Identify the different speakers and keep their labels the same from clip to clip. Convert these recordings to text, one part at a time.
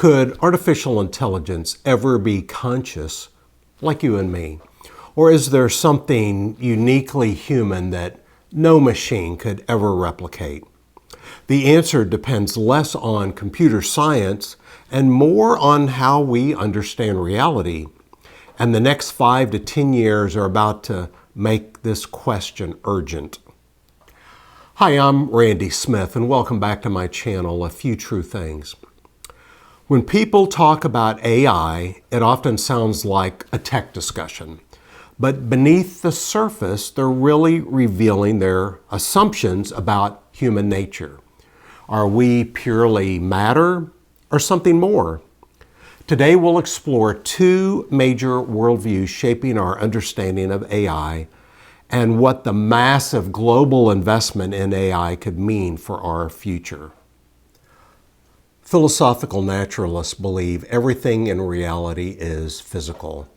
Speaker 1: Could artificial intelligence ever be conscious like you and me? Or is there something uniquely human that no machine could ever replicate? The answer depends less on computer science and more on how we understand reality. And the next 5 to 10 years are about to make this question urgent. Hi, I'm Randy Smith, and welcome back to my channel, A Few True Things. When people talk about AI, it often sounds like a tech discussion. But beneath the surface, they're really revealing their assumptions about human nature. Are we purely matter or something more? Today we'll explore 2 major worldviews shaping our understanding of AI and what the massive global investment in AI could mean for our future. Philosophical naturalists believe everything in reality is physical.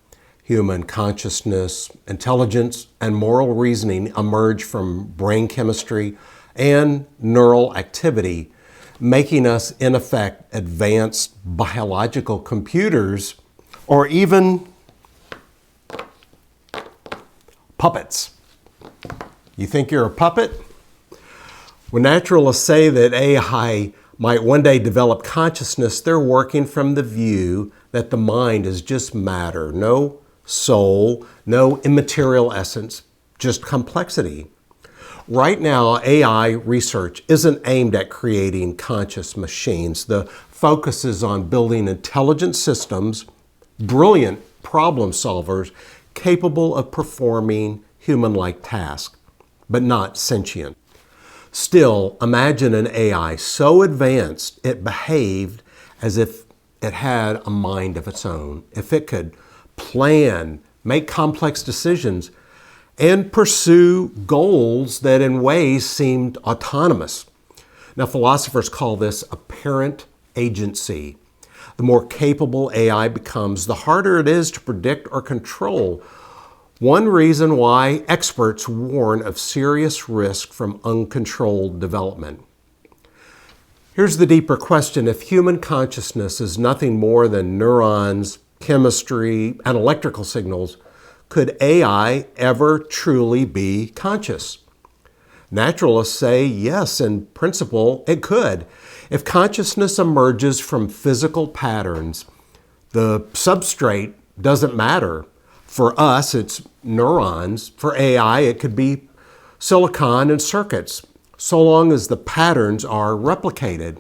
Speaker 1: Human consciousness, intelligence, and moral reasoning emerge from brain chemistry and neural activity, making us, in effect, advanced biological computers or even puppets. You think you're a puppet? When naturalists say that AI might one day develop consciousness, they're working from the view that the mind is just matter, no soul, no immaterial essence, just complexity. Right now, AI research isn't aimed at creating conscious machines. The focus is on building intelligent systems, brilliant problem solvers, capable of performing human-like tasks, but not sentient. Still, imagine an AI so advanced it behaved as if it had a mind of its own, if it could plan, make complex decisions, and pursue goals that in ways seemed autonomous. Now, philosophers call this apparent agency. The more capable AI becomes, the harder it is to predict or control. One reason why experts warn of serious risk from uncontrolled development. Here's the deeper question. If human consciousness is nothing more than neurons, chemistry, and electrical signals, could AI ever truly be conscious? Naturalists say yes, in principle, it could. If consciousness emerges from physical patterns, the substrate doesn't matter. For us, it's neurons. For AI, it could be silicon and circuits, so long as the patterns are replicated.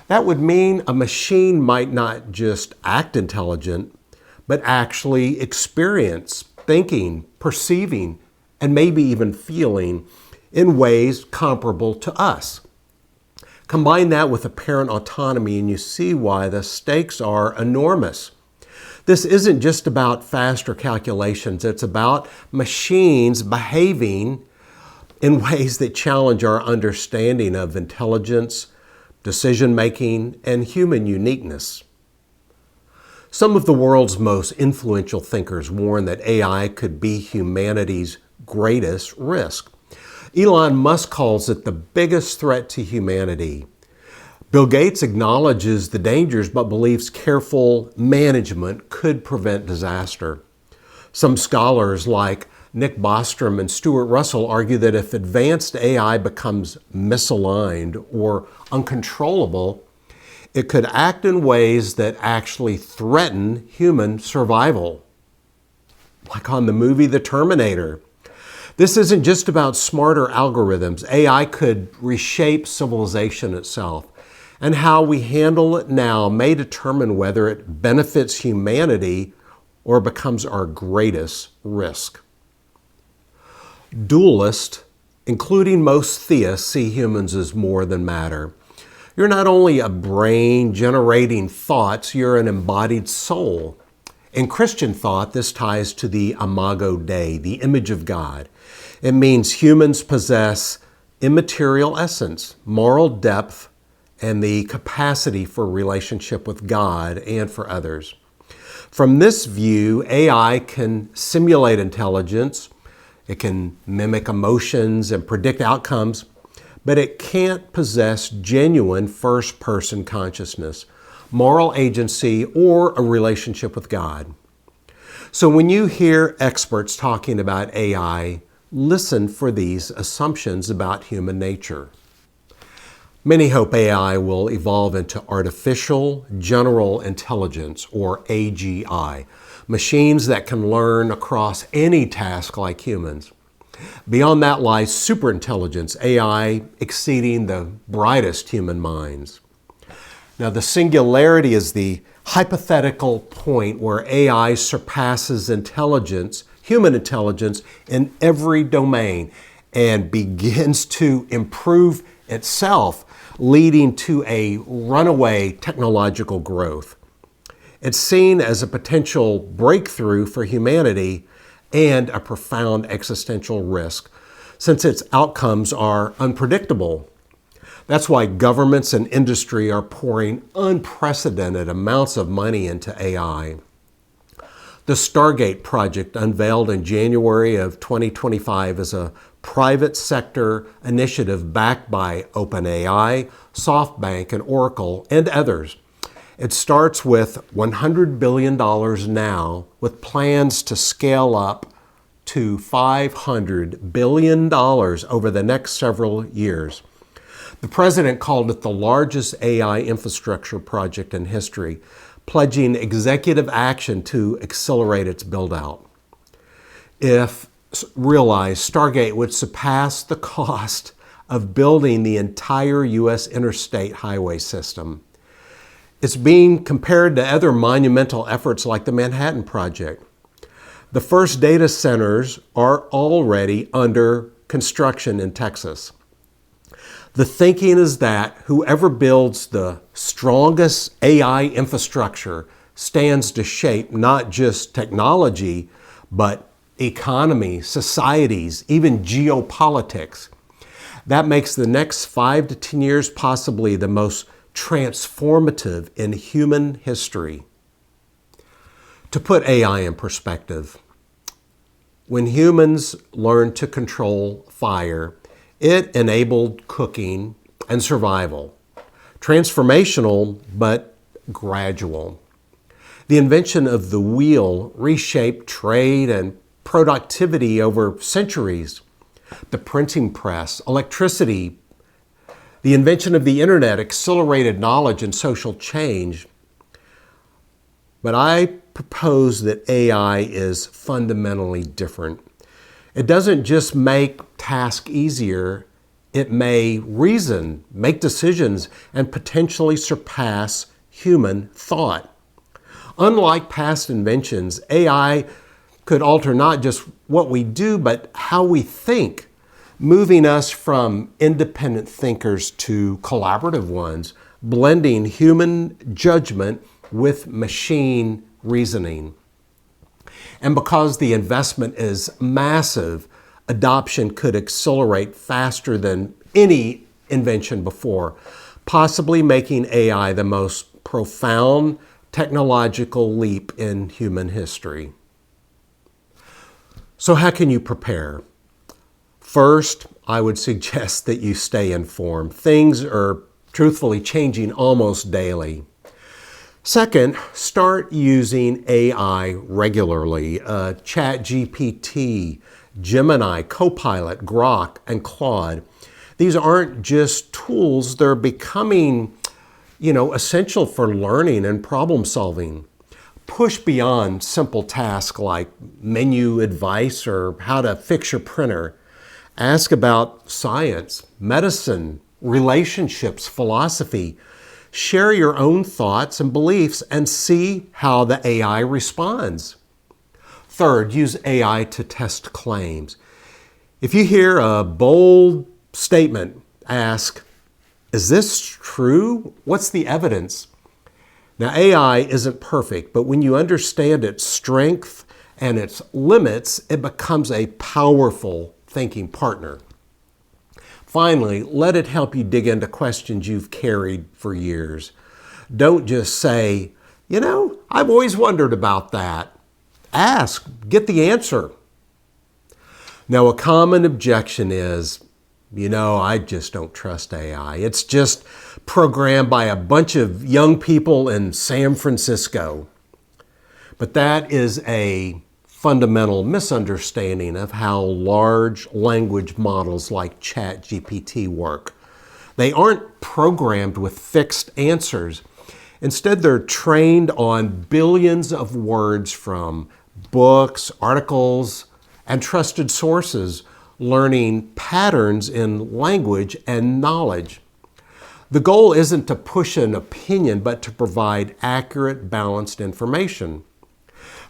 Speaker 1: That would mean a machine might not just act intelligent, but actually experience thinking, perceiving, and maybe even feeling in ways comparable to us. Combine that with apparent autonomy and you see why the stakes are enormous. This isn't just about faster calculations, it's about machines behaving in ways that challenge our understanding of intelligence, decision-making, and human uniqueness. Some of the world's most influential thinkers warn that AI could be humanity's greatest risk. Elon Musk calls it the biggest threat to humanity. Bill Gates acknowledges the dangers but believes careful management could prevent disaster. Some scholars like Nick Bostrom and Stuart Russell argue that if advanced AI becomes misaligned or uncontrollable, it could act in ways that actually threaten human survival, like on the movie The Terminator. This isn't just about smarter algorithms. AI could reshape civilization itself, and how we handle it now may determine whether it benefits humanity or becomes our greatest risk. Dualists, including most theists, see humans as more than matter. You're not only a brain generating thoughts, you're an embodied soul. In Christian thought, this ties to the imago Dei, the image of God. It means humans possess immaterial essence, moral depth, and the capacity for relationship with God and for others. From this view, AI can simulate intelligence, it can mimic emotions and predict outcomes, but it can't possess genuine first-person consciousness. moral agency, or a relationship with God. So when you hear experts talking about AI, listen for these assumptions about human nature. Many hope AI will evolve into artificial general intelligence, or AGI, machines that can learn across any task like humans. Beyond that lies superintelligence, AI exceeding the brightest human minds. Now, the singularity is the hypothetical point where AI surpasses intelligence, human intelligence, in every domain and begins to improve itself, leading to a runaway technological growth. It's seen as a potential breakthrough for humanity and a profound existential risk, since its outcomes are unpredictable. That's why governments and industry are pouring unprecedented amounts of money into AI. The Stargate Project, unveiled in January of 2025, is a private sector initiative backed by OpenAI, SoftBank, and Oracle, and others. It starts with $100 billion now, with plans to scale up to $500 billion over the next several years. The president called it the largest AI infrastructure project in history, pledging executive action to accelerate its build-out. If realized, Stargate would surpass the cost of building the entire U.S. interstate highway system. It's being compared to other monumental efforts like the Manhattan Project. The first data centers are already under construction in Texas. The thinking is that whoever builds the strongest AI infrastructure stands to shape not just technology, but economy, societies, even geopolitics. That makes the next 5 to 10 years possibly the most transformative in human history. To put AI in perspective, when humans learned to control fire, it enabled cooking and survival. Transformational, but gradual. The invention of the wheel reshaped trade and productivity over centuries. The printing press, electricity, the invention of the internet accelerated knowledge and social change. But I propose that AI is fundamentally different. It doesn't just make tasks easier, it may reason, make decisions, and potentially surpass human thought. Unlike past inventions, AI could alter not just what we do, but how we think, moving us from independent thinkers to collaborative ones, blending human judgment with machine reasoning. And because the investment is massive, adoption could accelerate faster than any invention before, possibly making AI the most profound technological leap in human history. So how can you prepare? First, I would suggest that you stay informed. Things are truthfully changing almost daily. Second, start using AI regularly. ChatGPT, Gemini, Copilot, Grok, and Claude. These aren't just tools, they're becoming, essential for learning and problem solving. Push beyond simple tasks like menu advice or how to fix your printer. Ask about science, medicine, relationships, philosophy. Share your own thoughts and beliefs and see how the AI responds. Third, use AI to test claims. If you hear a bold statement, ask, is this true? What's the evidence? Now, AI isn't perfect, but when you understand its strength and its limits, it becomes a powerful thinking partner. Finally, let it help you dig into questions you've carried for years. Don't just say, I've always wondered about that. Ask, get the answer. Now, a common objection is, I just don't trust AI. It's just programmed by a bunch of young people in San Francisco. But that is a fundamental misunderstanding of how large language models like ChatGPT work. They aren't programmed with fixed answers. Instead, they're trained on billions of words from books, articles, and trusted sources, learning patterns in language and knowledge. The goal isn't to push an opinion, but to provide accurate, balanced information.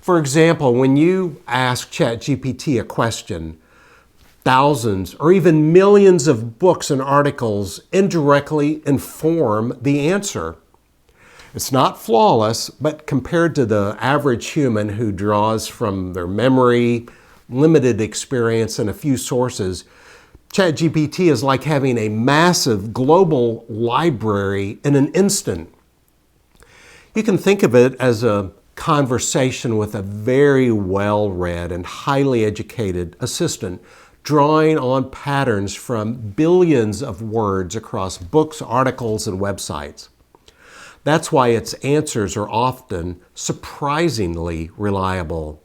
Speaker 1: For example, when you ask ChatGPT a question, thousands or even millions of books and articles indirectly inform the answer. It's not flawless, but compared to the average human who draws from their memory, limited experience, and a few sources, ChatGPT is like having a massive global library in an instant. You can think of it as a conversation with a very well-read and highly educated assistant, drawing on patterns from billions of words across books, articles, and websites. That's why its answers are often surprisingly reliable.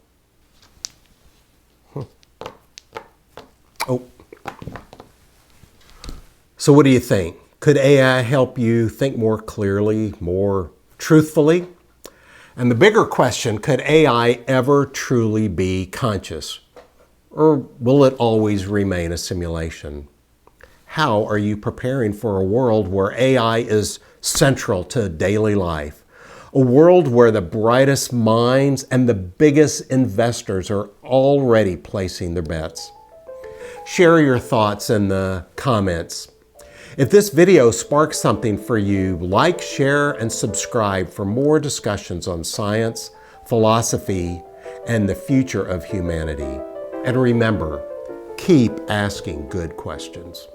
Speaker 1: So what do you think? Could AI help you think more clearly, more truthfully? And the bigger question, could AI ever truly be conscious? Or will it always remain a simulation? How are you preparing for a world where AI is central to daily life? A world where the brightest minds and the biggest investors are already placing their bets. Share your thoughts in the comments. If this video sparks something for you, like, share, and subscribe for more discussions on science, philosophy, and the future of humanity. And remember, keep asking good questions.